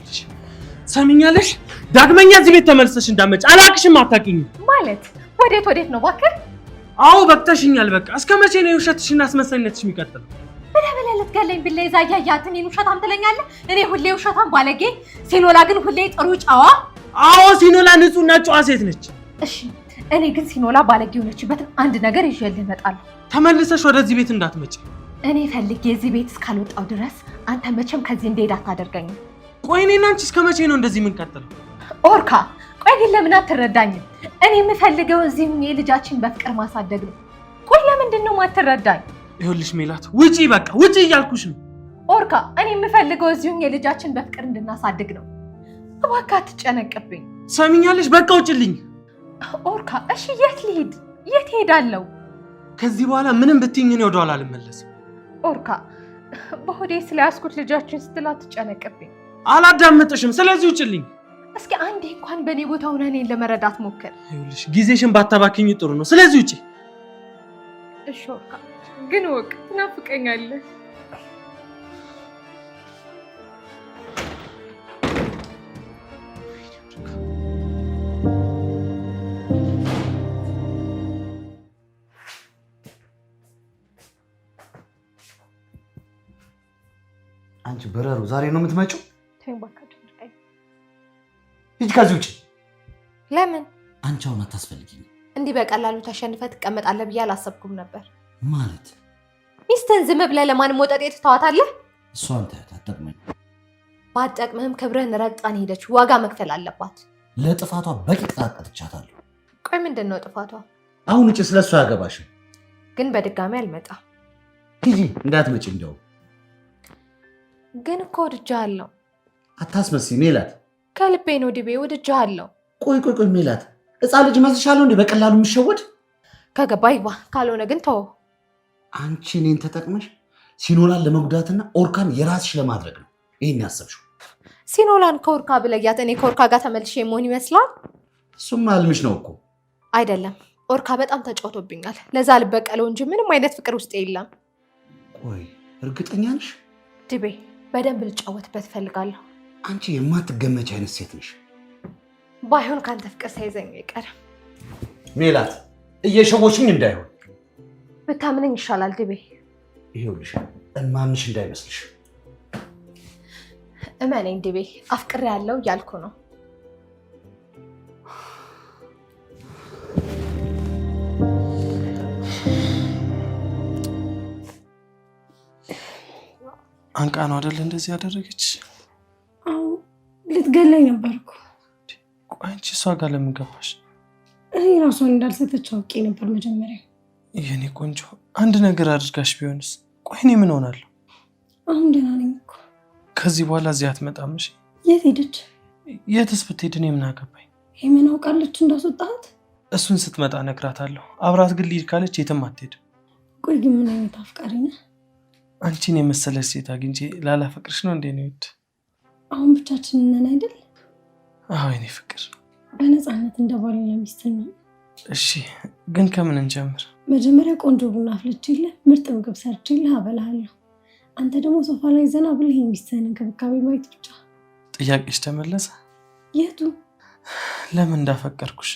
ይኸውልሽ ሰሚኛለሽ ዳግመኛ እዚህ ቤት ተመልሰሽ እንዳመጭ አላቅሽም አታውቂኝም ማለት ወዴት ነው እባክህ አዎ በቅተሽኛል በቃ እስከ መቼ ነው የውሸትሽና አስመሳይነትሽ የሚቀጥለው በለበለ ልትገለኝ ቢለይ ዛያያትን ውሸታም ትለኛለህ እኔ ሁሌ ውሸታም ባለጌ ሲኖላ ግን ሁሌ ጥሩ ጨዋ አዎ ሲኖላ ንጹህና ጨዋ ሴት ነች እሺ እኔ ግን ሲኖላ ባለጌ ሆነችበት አንድ ነገር ይዤልህ እመጣለሁ ተመልሰሽ ወደዚህ ቤት እንዳትመጪ እኔ ፈልጌ እዚህ ቤት እስካልወጣው ድረስ አንተ መቼም ከዚህ እንደሄድ አታደርገኝም ቆይ እኔና አንቺ እስከ መቼ ነው እንደዚህ የምንቀጥለው ኦርካ ቆይ ግን ለምን አትረዳኝም እኔ የምፈልገው እዚህም የልጃችን በፍቅር ማሳደግ ነው ቆይ ለምንድን ነው ማትረዳኝ ይኸውልሽ ሜላት ውጪ በቃ ውጪ እያልኩሽ ነው ኦርካ እኔ የምፈልገው እዚህም የልጃችን በፍቅር እንድናሳድግ ነው እባክህ አትጨነቅብኝ ሰሚኛለሽ በቃ ውጪልኝ ኦርካ እሺ የት ልሂድ የት ሄዳለሁ ከዚህ በኋላ ምንም ብትይኝ እኔ ወደኋላ አልመለስም ኦርካ በሆዴ ስለያዝኩት ልጃችን ስትል አትጨነቅብኝ አላዳምጥሽም ስለዚህ ውጪልኝ እስኪ አንዴ እንኳን በኔ ቦታ ሆነ እኔን ለመረዳት ሞክር ይኸውልሽ ጊዜሽን ባታባክኝ ጥሩ ነው ስለዚህ ውጪ እሺ ኦርካ ግን ወቅ ትናፍቀኛለህ አንቺ በረሩ ዛሬ ነው የምትመጪው? ተንባካችሁ ሂጂ ከዚህ ውጪ። ለምን? አንቺ አሁን አታስፈልጊኝ። እንዲህ በቀላሉ ተሸንፈህ ትቀመጣለህ ብዬ አላሰብኩም ነበር። ማለት ሚስትህን ዝም ብለህ ለማንም ወጠጤ ትተዋታለህ? እሷን ታያት አትጠቅመኝ። ባትጠቅምህም ክብርህን ረግጣን ሄደች ዋጋ መክፈል አለባት። ለጥፋቷ በቂ ቅጣት ቀጥቻታለሁ። ቆይ ምንድን ነው ጥፋቷ? አሁን ውጪ ስለሷ አያገባሽም። ግን በድጋሚ አልመጣም። ሂጂ እንዳትመጪ እንደው ግን እኮ ወድጄሃለሁ። አታስመስይ ሜላት። ከልቤ ነው ዲቤ ወድጄሃለሁ። ቆይ ሜላት ሕፃን ልጅ መስልሻለሁ እንዴ በቀላሉ የምትሸወድ? ከገባ ይግባ ካልሆነ ግን ተው። አንቺ እኔን ተጠቅመሽ ሲኖላን ለመጉዳትና ኦርካን የራስሽ ለማድረግ ነው ይሄን ያሰብሽው? ሲኖላን ከኦርካ ብለያት እኔ ከኦርካ ጋር ተመልሼ መሆን ይመስላል? እሱም አልምሽ ነው እኮ። አይደለም ኦርካ በጣም ተጫውቶብኛል። ለዛ ልበቀለው እንጂ ምንም አይነት ፍቅር ውስጥ የለም። ቆይ እርግጠኛ ነሽ? ዲቤ በደንብ ልጫወትበት እፈልጋለሁ። አንቺ የማትገመች አይነት ሴት ነሽ። ባይሆን ካንተ ፍቅር ሳይዘኝ አይቀርም። ሜላት እየሸወችኝ እንዳይሆን ብታምነኝ ይሻላል ዲቤ። ይኸውልሽ እማምንሽ እንዳይመስልሽ። እመነኝ ዲቤ አፍቅሬ ያለው እያልኩ ነው። አንቃ ነው አይደል እንደዚህ ያደረገች? አዎ ልትገለኝ ነበርኩ። ቆይ አንቺ እሷ ጋር ለምን ገባሽ? እኔ ራሷን እንዳልሰጠች አውቄ ነበር መጀመሪያ። የኔ ቆንጆ አንድ ነገር አድርጋሽ ቢሆንስ? ቆይ እኔ ምን ሆናለሁ? አሁን ደህና ነኝ እኮ። ከዚህ በኋላ እዚህ አትመጣም እሺ? የት ሄደች? የትስ ብትሄድ እኔ ምን አገባኝ? ምን አውቃለች እንዳስወጣት? እሱን ስትመጣ እነግራታለሁ። አብራት ግን ልሂድ ካለች የትም አትሄድም። ቆይ ግን ምን አይነት አፍቃሪ ነህ? አንቺን የመሰለች ሴት አግኝቼ ላላፈቅርሽ ነው እንዴ ነው? አሁን ብቻችንን ነን አይደል? አዎ የኔ ፍቅር በነፃነት እንደ ባልና ሚስት ነው። እሺ ግን ከምን እንጀምር? መጀመሪያ ቆንጆ ቡና አፍልቼልህ ምርጥ ምግብ ሰርቼልህ አበላሃለሁ። አንተ ደግሞ ሶፋ ላይ ዘና ብለህ የሚስትህን እንክብካቤ ማየት ብቻ። ጥያቄሽ ተመለሰ? የቱ? ለምን እንዳፈቀርኩሽ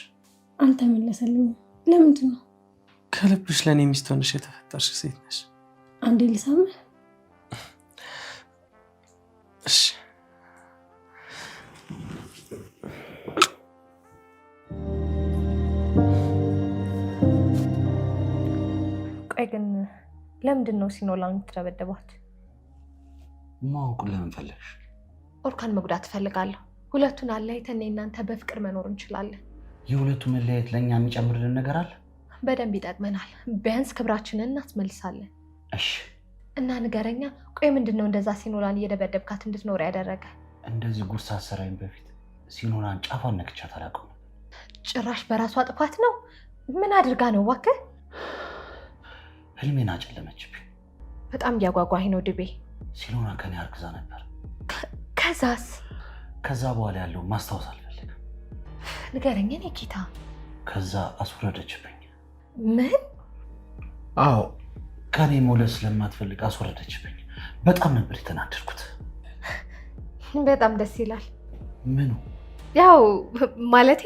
አልተመለሰልኝም። ለምንድን ነው? ከልብሽ ለእኔ ሚስት ሆነሽ የተፈጠርሽ ሴት ነሽ። አንዴ ልሳምህ? እሺ ቆይ ግን ለምንድን ነው ሲኖላን የምትደበደባት? ማወቅ ለምን ፈለግሽ? ኦርካን መጉዳት እፈልጋለሁ። ሁለቱን አለያይተን እናንተ በፍቅር መኖር እንችላለን። የሁለቱ መለያየት ለእኛ የሚጨምርልን ነገር አለ? በደንብ ይጠቅመናል። ቢያንስ ክብራችንን እናስመልሳለን። እሺ እና ንገረኛ። ቆይ ምንድን ነው እንደዛ ሲኖላን እየደበደብካት እንድትኖር ያደረገ? እንደዚህ ጉድ ሳትሰራኝ በፊት ሲኖላን ጫፏን ነክቻት አላውቅም። ጭራሽ በራሷ ጥፋት ነው? ምን አድርጋ ነው እባክህ? ህልሜን አጨለመችብኝ። በጣም እያጓጓኝ ነው ድቤ። ሲኖላ ከኔ አርግዛ ነበር። ከዛስ? ከዛ በኋላ ያለው ማስታወስ አልፈልግም። ንገረኝ እኔ ጌታ። ከዛ አስወረደችብኝ። ምን? አዎ ከኔ መውለድ ስለማትፈልግ አስወረደችብኝ። በጣም ነበር የተናደድኩት። በጣም ደስ ይላል። ምኑ? ያው ማለቴ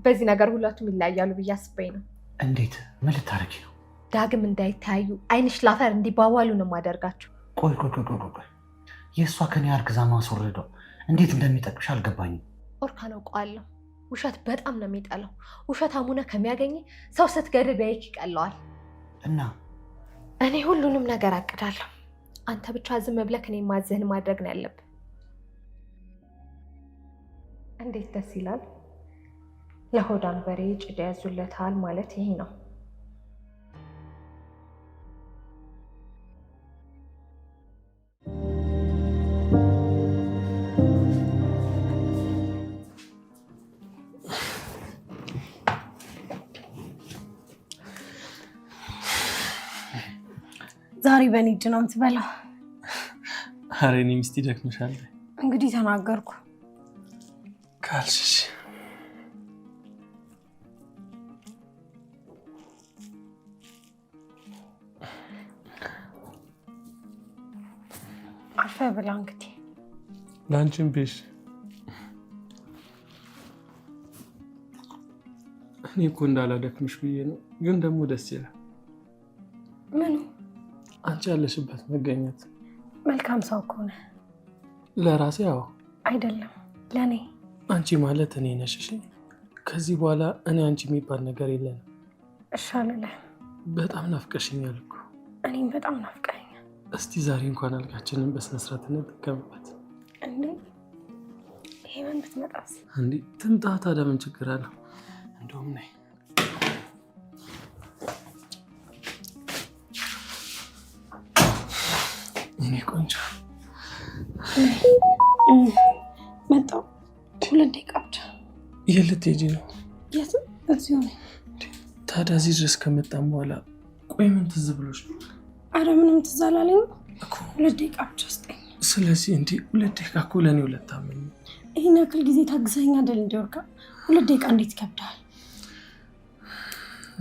በዚህ ነገር ሁለቱም ይለያያሉ ብዬ አስበኝ ነው። እንዴት? ምን ልታረጊ ነው? ዳግም እንዳይታዩ አይንሽ ላፈር እንዲባባሉ ነው ማደርጋቸው። ቆይ የእሷ ከኔ አርግዛ ማስወረደው እንዴት እንደሚጠቅምሽ አልገባኝም። ኦርካን አውቀዋለሁ። ውሸት በጣም ነው የሚጠላው። ውሸት አሙነ ከሚያገኝ ሰው ስትገድል ቢያይክ ይቀለዋል። እና እኔ ሁሉንም ነገር አቅዳለሁ። አንተ ብቻ ዝም ብለህ እኔ ማዘህን ማድረግ ነው ያለብህ። እንዴት ደስ ይላል! ለሆዳም በሬ ጭዳ ያዙለታል ማለት ይሄ ነው። ዛሬ በኔ እጅ ነው የምትበላው። ኧረ እኔ ሚስት ይደክምሻል። እንግዲህ ተናገርኩ ካልሽሽ አፈ ብላ እንግዲህ ላንቺም ቢሽ እኔ እኮ እንዳላደክምሽ ብዬ ነው፣ ግን ደግሞ ደስ ይላል። ምኑ? አንቺ ያለሽበት መገኘት። መልካም ሰው እኮ ነህ። ለራሴ ያው አይደለም ለኔ አንቺ ማለት እኔ ነሽ። እሺ ከዚህ በኋላ እኔ አንቺ የሚባል ነገር የለንም። እሻለለ በጣም ናፍቀሽኛል እኮ። እኔም በጣም ናፍቀኛል። እስቲ ዛሬ እንኳን አልጋችንን በስነ ስርዓት እንጠቀምበት። እንዴ ሄመን ብትመጣስ? እንዴ ትምጣ፣ ታዲያ ምን ችግር አለው? እንደውም ነይ እኔ ቆንጆ መጣሁ። 2 ደቂቃ ብቻ። የት ልትሄጂ ነው? የት? እዚሁ ነኝ። ታዲያ እዚህ ድረስ ከመጣም በኋላ ቆይ ምን ትዝ ብሎሽ ነው? አረ ምንም ትዝ አላለኝም እኮ። 2 ደቂቃ ብቻ ስጠኝ። ስለዚህ እንዲህ 2 ደቂቃ እኮ ለእኔ 2 ዓመት ነው። ይህን ያክል ጊዜ ታግዘኸኝ አይደል እንደ ወርቃ? 2 ደቂቃ እንዴት ይከብዳል?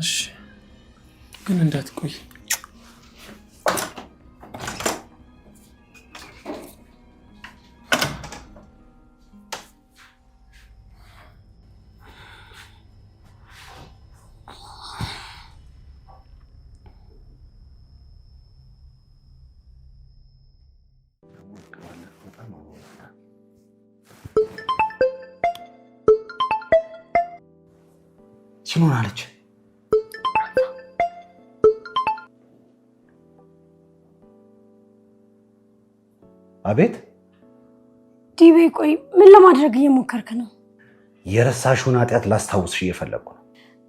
እሺ ግን እንዳትቆይ። ሲኖር አለች። አቤት ዲቤ፣ ቆይ ምን ለማድረግ እየሞከርክ ነው? የረሳሽውን ኃጢአት ላስታውስሽ እየፈለግኩ ነው።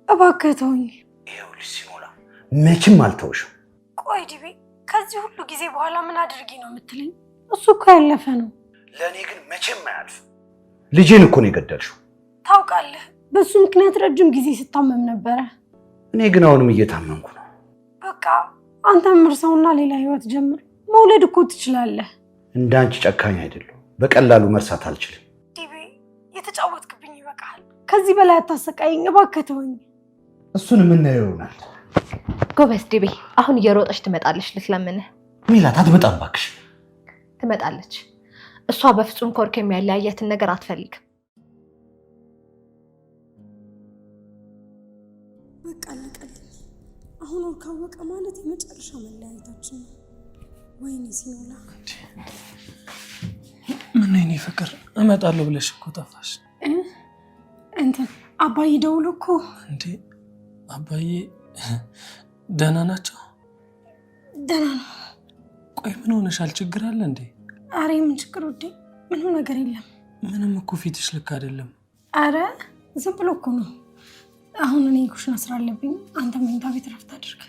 እባክህ ተውኝ። ይኸውልሽ ሲኖላ መቼም አልተውሽም። ቆይ ዲቤ፣ ከዚህ ሁሉ ጊዜ በኋላ ምን አድርጊ ነው የምትለኝ? እሱ እኮ ያለፈ ነው። ለእኔ ግን መቼም አያልፍም። ልጄን እኮ ነው የገደልሽው። ታውቃለህ፣ በሱ ምክንያት ረጅም ጊዜ ስታመም ነበረ። እኔ ግን አሁንም እየታመምኩ ነው። በቃ አንተም እርሳውና ሌላ ህይወት ጀምር። መውለድ እኮ ትችላለህ። እንዳንቺ ጨካኝ አይደለሁ። በቀላሉ መርሳት አልችልም። ዲቤ፣ የተጫወትክብኝ ይበቃል። ከዚህ በላይ አታሰቃይኝ እባክህ ተወኝ። እሱን የምናየው ይሆናል። ጎበዝ ዲቤ፣ አሁን እየሮጠች ትመጣለች ልትለምንህ። ሜላት አትመጣም እባክሽ። ትመጣለች። እሷ በፍጹም ከወርቅ የሚያለያያትን ነገር አትፈልግም። በቃ አለቀልኝ። አሁን ወር ካወቀ ማለት የመጨረሻ መለያየታችን ነው። ወይኔ ሲኖላ፣ ምን የኔ ፍቅር እመጣለሁ ብለሽ እኮ ጠፋሽ። እንትን አባዬ ደውሎ እኮ። እንዴ አባዬ ደህና ናቸው? ደህና ነው። ቆይ ምን ሆነሻል? ችግር አለ እንዴ? አረ ምን ችግር ውዴ? ምንም ነገር የለም። ምንም እኮ ፊትሽ ልክ አይደለም። አረ ዝም ብሎ እኮ ነው። አሁን እኔ ኩሽና ስራ አለብኝ። አንተ መኝታ ቤት ረፍት አድርግ።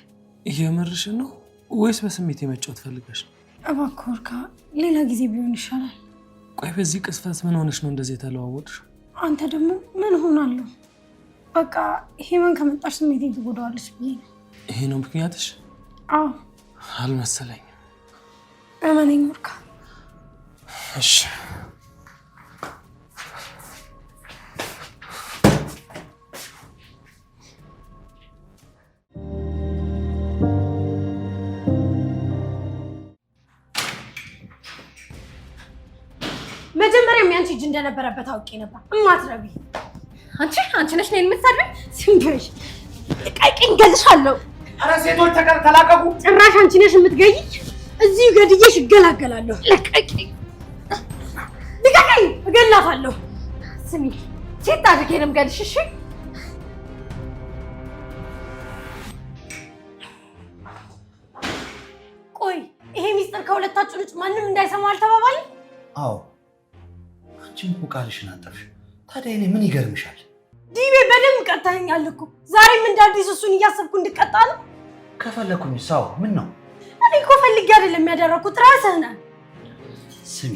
እየመርሽን ነው ወይስ በስሜት የመጫወት ፈልገሽ ነው? እባክህ ወርካ፣ ሌላ ጊዜ ቢሆን ይሻላል። ቆይ በዚህ ቅስፈት ምን ሆነሽ ነው እንደዚህ የተለዋወጥሽ? አንተ ደግሞ ምን ሆናለሁ? በቃ ሄመን ከመጣሽ ስሜቴ ትጎዳዋለች ብዬ ነው። ይሄ ነው ምክንያትሽ? አዎ። አልመሰለኝም። እመነኝ ወርካ። እሺ መጀመሪያ እጅ እንደነበረበት አውቄ ነበር። እማትረቢ አንቺ ነሽ ነው የምትሰድበኝ? ሲምብሽ ቀይቀኝ ገልሻለሁ። ኧረ ሴቶች ተላቀቁ። ጭራሽ አንቺ ነሽ የምትገይኝ? እዚሁ ገድዬሽ እገላገላለሁ። ለቀቂኝ፣ ልቀቀኝ፣ እገላታለሁ። ስሚ ሴት አድርጌ ነው የምገልሽ። እሺ ቆይ ይሄ ሚስጥር ከሁለታችሁ ልጅ ማንም እንዳይሰማ አልተባባልም? አዎ አንቺም እኮ ቃልሽን አጠፍሽ። ታዲያ እኔ ምን ይገርምሻል? ዲቤ በደንብ ቀጣኸኛል እኮ። ዛሬም እንደ አዲስ እሱን እያሰብኩ እንድቀጣ ነው? ከፈለኩኝ ሳው ምን ነው? እኔ እኮ ፈልጌ አይደለም ያደረኩት፣ ራስህ ነህ። ስሚ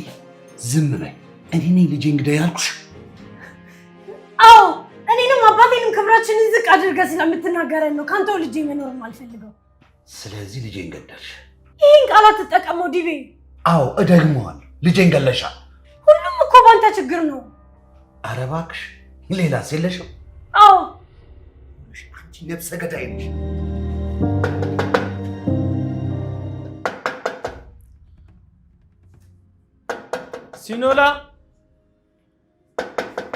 ዝም በይ። እኔ ነኝ ልጄ እንግዳ ያልኩሽ። አዎ እኔንም አባቴንም ክብራችንን ዝቅ አድርገህ ስለምትናገረን ነው ካንተው ልጄ መኖርም አልፈልገው። ስለዚህ ልጄን ገደልሽ። ይህን ቃላት ትጠቀመው ዲቤ። አዎ እደግመዋለሁ፣ ልጄን ገለሻል። ሁሉም እኮ ባንተ ችግር ነው። ኧረ እባክሽ ሌላስ የለሽም? አዎ አንቺ ነፍሰ ገዳይ ነሽ።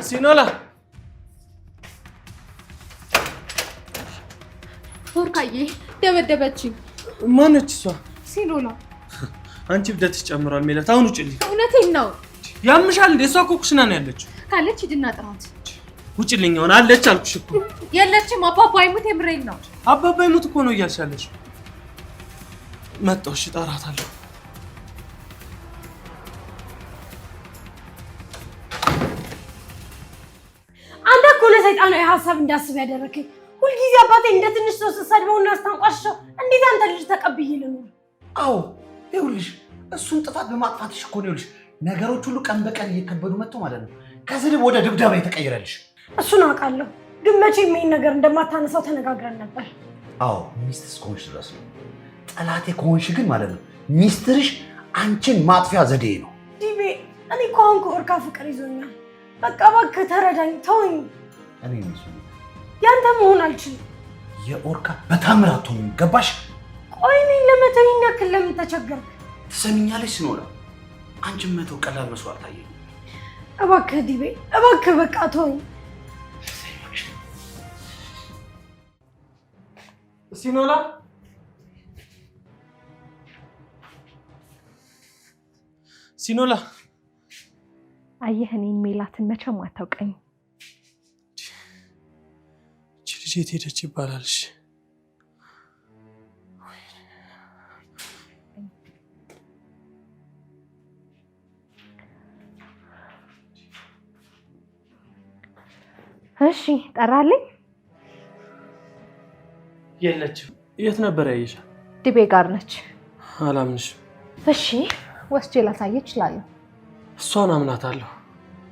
ሲኖላ ኦርካዬ ደበደበችኝ። ማነች እሷ? ሲኖላ። አንቺ ብደትሽ ጨምሯል ሜላት። አሁን ውጭልኝ። እውነቴን ነው። ያምሻል እንዴ? እሷ እኮ ኩሽና ነው ያለችው። ካለች ሂድና ጥራት። ውጭልኝ። አሁን አለች አልኩሽ እኮ። የለችም። አባባ ይሙት የምሬን ነው። አባባ ይሙት እኮ ነው እያልሻለሽ። መጣሁ። እሺ እጠራታለሁ። አንተ እኮ ለሰይጣናዊ ሀሳብ እንዳስብ ያደረከኝ። ሁልጊዜ አባቴ እንደ ትንሽ ሰው ስትሰድበውና አስታንቋሽሸው እንዴት አንተ ልጅ ተቀብዬ ልኖር? አዎ ይኸውልሽ እሱን ጥፋት በማጥፋትሽ እኮ ነው ይኸውልሽ ነገሮች ሁሉ ቀን በቀን እየከበዱ መጥቶ ማለት ነው ከስድብ ወደ ድብደባ የተቀየረልሽ። እሱን አውቃለሁ፣ ግን መቼም ይሄን ነገር እንደማታነሳው ተነጋግረን ነበር። አዎ ሚስት እስከሆንሽ ድረስ ነው። ጠላቴ ከሆንሽ ግን ማለት ነው ሚስትርሽ አንቺን ማጥፊያ ዘዴ ነው። ዲቤ እኔ እኮ አሁን ከኦርካ ፍቅር ይዞኛል። በቃ እባክህ ተረዳኝ፣ ተወኝ። እኔ ነኝ ያንተ መሆን አልችልም። የኦርካ በታምር አትሆኝም። ገባሽ? ቆይ እኔን ለመተው ይሄን ያክል ለምን ተቸገርክ? ትሰሚኛለሽ ሲኖላ፣ አንቺን መተው ቀላል መስሎ አልታየኝም። እባክህ ዲቤ እባክህ በቃ ተወኝ። ሲኖላ ሲኖላ፣ አየህ እኔን ሜላትን መቼም አታውቀኝ። እቺ ልጅ የት ሄደች ይባላልሽ? እሺ ጠራልኝ። የለችም። የት ነበር ያየሻል? ድቤ ጋር ነች። አላምንሽም። እሺ ወስጄ ላሳየች እችላለሁ። እሷን አምናታለሁ።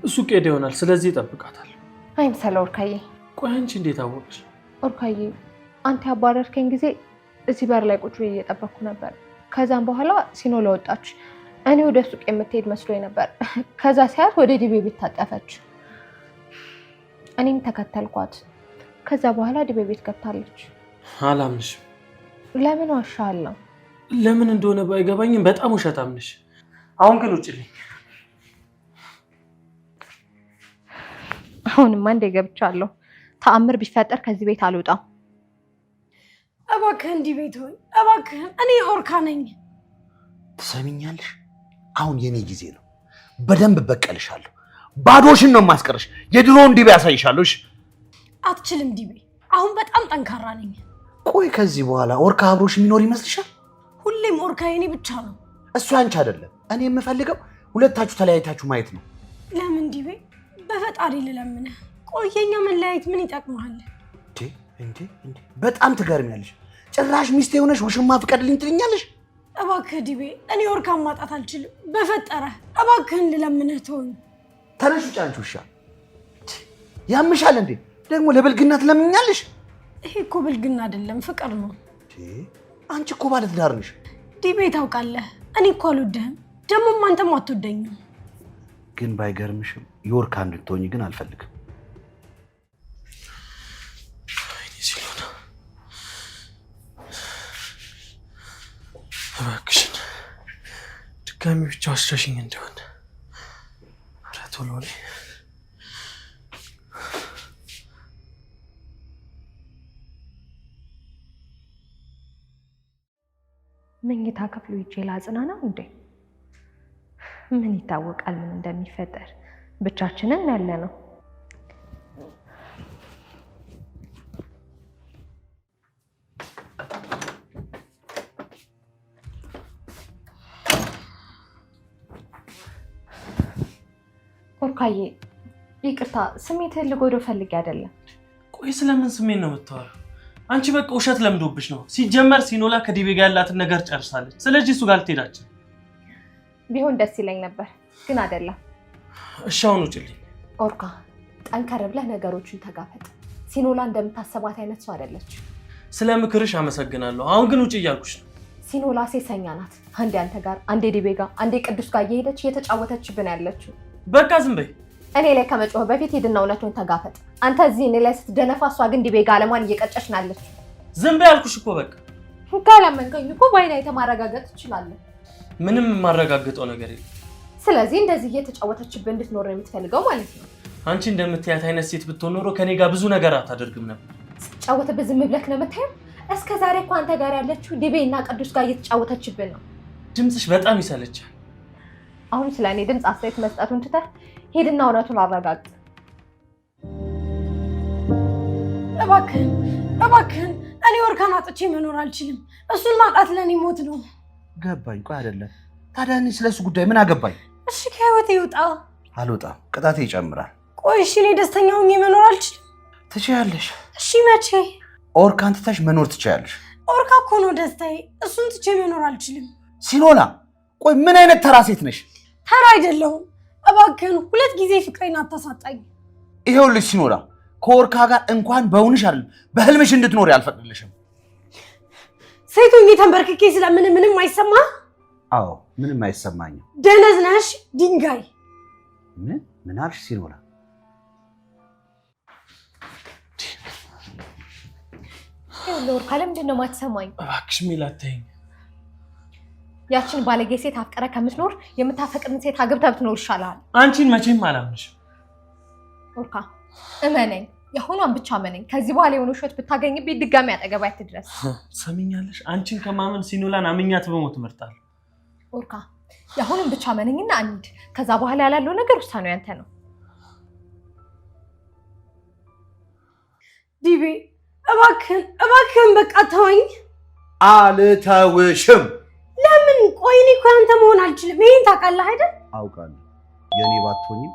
እሱ ቄድ ይሆናል። ስለዚህ እጠብቃታለሁ። አይምሰለው ኦርካዬ። ቆይ አንቺ እንዴት አወቅሽ? ኦርካዬ አንተ ያባረርከኝ ጊዜ እዚህ በር ላይ ቁጭ ብዬ እየጠበቅኩ ነበር። ከዛም በኋላ ሲኖላ ወጣች። እኔ ወደ ሱቅ የምትሄድ መስሎኝ ነበር። ከዛ ሲያት ወደ ድቤ ቤት ታጠፈች። እኔም ተከተልኳት። ከዛ በኋላ ድቤ ቤት ገብታለች። አላምንሽም። ለምን ዋሻለሁ? ለምን እንደሆነ ባይገባኝም በጣም ውሸታም ነሽ። አሁን ግን ውጭልኝ። አሁንማ እንደ ገብቻለሁ። ተአምር ቢፈጠር ከዚህ ቤት አልወጣም። እባክህ እንዲህ ቤት ሆይ እባክህ። እኔ ኦርካ ነኝ። ትሰሚኛለሽ? አሁን የኔ ጊዜ ነው። በደንብ በቀልሻለሁ። ባዶሽን ነው የማስቀርሽ። የድሮውን ዲቤ ያሳይሻለሁ። እሺ? አትችልም ዲቤ። አሁን በጣም ጠንካራ ነኝ። ቆይ ከዚህ በኋላ ኦርካ አብሮሽ የሚኖር ይመስልሻል? ሁሌም ኦርካ የኔ ብቻ ነው። እሱ አንቺ አይደለም። እኔ የምፈልገው ሁለታችሁ ተለያይታችሁ ማየት ነው። ለምን ዲቤ? በፈጣሪ ልለምንህ። ቆይ የኛ መለያየት ምን ይጠቅመሃል? እንዴ በጣም ትገርሚያለሽ። ጭራሽ ሚስቴ የሆነሽ ውሽማ ፍቀድልኝ ትልኛለሽ። እባክህ ዲቤ፣ እኔ ኦርካን ማጣት አልችልም። በፈጠረህ እባክህን ልለምንህ ተወኝ። ተነሽ ውጭ አንቺ ውሻ። ያምሻል እንዴ? ደግሞ ለብልግና ትለምኛለሽ? ይሄ እኮ ብልግና አይደለም ፍቅር ነው። አንቺ እኮ ባለ ትዳር ነሽ ዲቤ። ታውቃለህ እኔ እኮ አልወድህም፣ ደግሞም አንተም አትወደኝም። ግን ባይገርምሽም የኦርካ እንድትሆኝ ግን አልፈልግም። እባክሽን ድጋሚ ብቻ አስረሽኝ እንደሆነ ምረቱ ቶሎ ነይ። መኝታ ክፍሉ ሂጅ ላጽናናው እንዴ? ምን ይታወቃል ምን እንደሚፈጠር። ብቻችንን ያለ ነው። ኦርካዬ ይቅርታ፣ ስሜትህን ልጎዳው ፈልጌ አይደለም። ቆይ ስለምን ስሜት ነው የምታወራው? አንቺ በቃ ውሸት ለምዶብሽ ነው። ሲጀመር ሲኖላ ከዲቤ ጋር ያላትን ነገር ጨርሳለች። ስለዚህ እሱ ጋር ልትሄዳችን ቢሆን ደስ ይለኝ ነበር፣ ግን አይደለም። እሺ አሁን ውጭልኝ። ኦርካ ጠንከር ብለህ ነገሮችን ተጋፈጥ። ሲኖላ እንደምታሰባት አይነት ሰው አይደለች። ስለ ምክርሽ አመሰግናለሁ። አሁን ግን ውጭ እያልኩሽ ነው። ሲኖላ ሴሰኛ ናት። አንዴ አንተ ጋር፣ አንዴ ዲቤ ጋር፣ አንዴ ቅዱስ ጋር እየሄደች እየተጫወተችብን ያለችው። በቃ ዝም በይ። እኔ ላይ ከመጮህ በፊት ሄድና እውነቱን ተጋፈጥ። አንተ እዚህ እኔ ላይ ስትደነፋ፣ እሷ ግን ዲቤ ጋር አለሟን እየቀጨች ናለች። ዝም በይ አልኩሽ እኮ በቃ። ካላመንከኝ እኮ በዓይኔ አይተህ ማረጋገጥ ትችላለህ። ምንም የማረጋግጠው ነገር የለም። ስለዚህ እንደዚህ እየተጫወተችብን እንድትኖር ነው የምትፈልገው ማለት ነው። አንቺ እንደምትያት አይነት ሴት ብትሆን ኖሮ ከኔ ጋር ብዙ ነገር አታደርግም ነበር። ስትጫወትብን ዝም ብለህ ነው የምታየው? እስከ ዛሬ እኮ አንተ ጋር ያለችው ዲቤ እና ቅዱስ ጋር እየተጫወተችብን ነው። ድምፅሽ በጣም ይሰለቻል። አሁን ስለ እኔ ድምፅ አስተያየት መስጠቱን ትተህ ሄድና እውነቱን አረጋግጥ። እባክህን እባክህን፣ እኔ ኦርካን አጥቼ መኖር አልችልም። እሱን ማጣት ለእኔ ሞት ነው። ገባኝ። ቆይ አይደለም ታዲያ እኔ ስለሱ ጉዳይ ምን አገባኝ? እሺ ከህይወቴ ይውጣ። አልወጣም፣ ቅጣቴ ይጨምራል። ቆይ እሺ እኔ ደስተኛ ሆኜ መኖር አልችልም? ትችያለሽ። እሺ መቼ? ኦርካን ትተሽ መኖር ትችያለሽ። ኦርካ እኮ ነው ደስታዬ። እሱን ትቼ መኖር አልችልም። ሲኖላ ቆይ ምን አይነት ተራ ሴት ነሽ? ተራ አይደለሁም። እባክህን ሁለት ጊዜ ፍቅሬን አታሳጣኝ። ይኸውልሽ ሲኖላ፣ ከኦርካ ጋር እንኳን በእውንሽ አይደለም በህልምሽ እንድትኖር አልፈቅድልሽም። ሴቱኝ ተንበርክኬ ምንም አይሰማ? አዎ ምንም አይሰማኝም። ደነዝ ነሽ ድንጋይ። ምን አልሽ ሲኖላ? ኦርካ ለምንድን ነው የማትሰማኝ? እባክሽ ሜላት ተይኝ። ያችን ባለጌ ሴት አፍቀረ ከምትኖር የምታፈቅርን ሴት አግብተህ ብትኖር ይሻላል። አንቺን መቼም አላምንሽም ኦርካ፣ እመነኝ። የሆኗን ብቻ እመነኝ። ከዚህ በኋላ የሆነ ውሸት ብታገኝብኝ ድጋሚ አጠገብ አትድረስ። ሰሚኛለሽ? አንቺን ከማመን ሲኖላን አምኛት በሞት እመርጣለሁ። ኦርካ የሆኑን ብቻ እመነኝና አንድ። ከዛ በኋላ ያላለው ነገር ውሳኔው ያንተ ነው። ዲቤ እባክህን በቃ ተወኝ። አልተውሽም። ለምን? ቆይ እኔ እኮ ያንተ መሆን አልችልም። ይሄን ታውቃለህ አይደል? አውቃለሁ። የኔ ባትሆኝም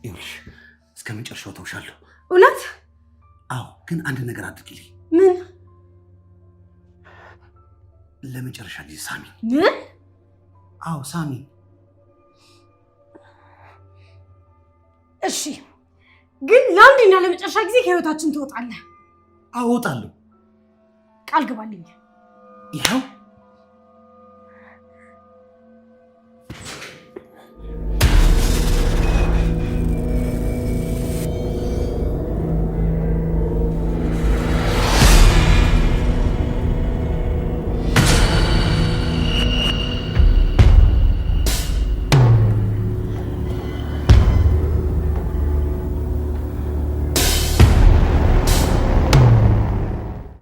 ይኸውልሽ እስከ መጨረሻው ተውሻለሁ። እውነት? አዎ፣ ግን አንድ ነገር አድርጊልኝ። ምን? ለመጨረሻ ጊዜ ሳሚ። ምን? አዎ ሳሚ። እሺ፣ ግን ለአንድና ለመጨረሻ ጊዜ ከህይወታችን ትወጣለህ። አዎ እወጣለሁ። ቃል ግባልኝ። ይኸው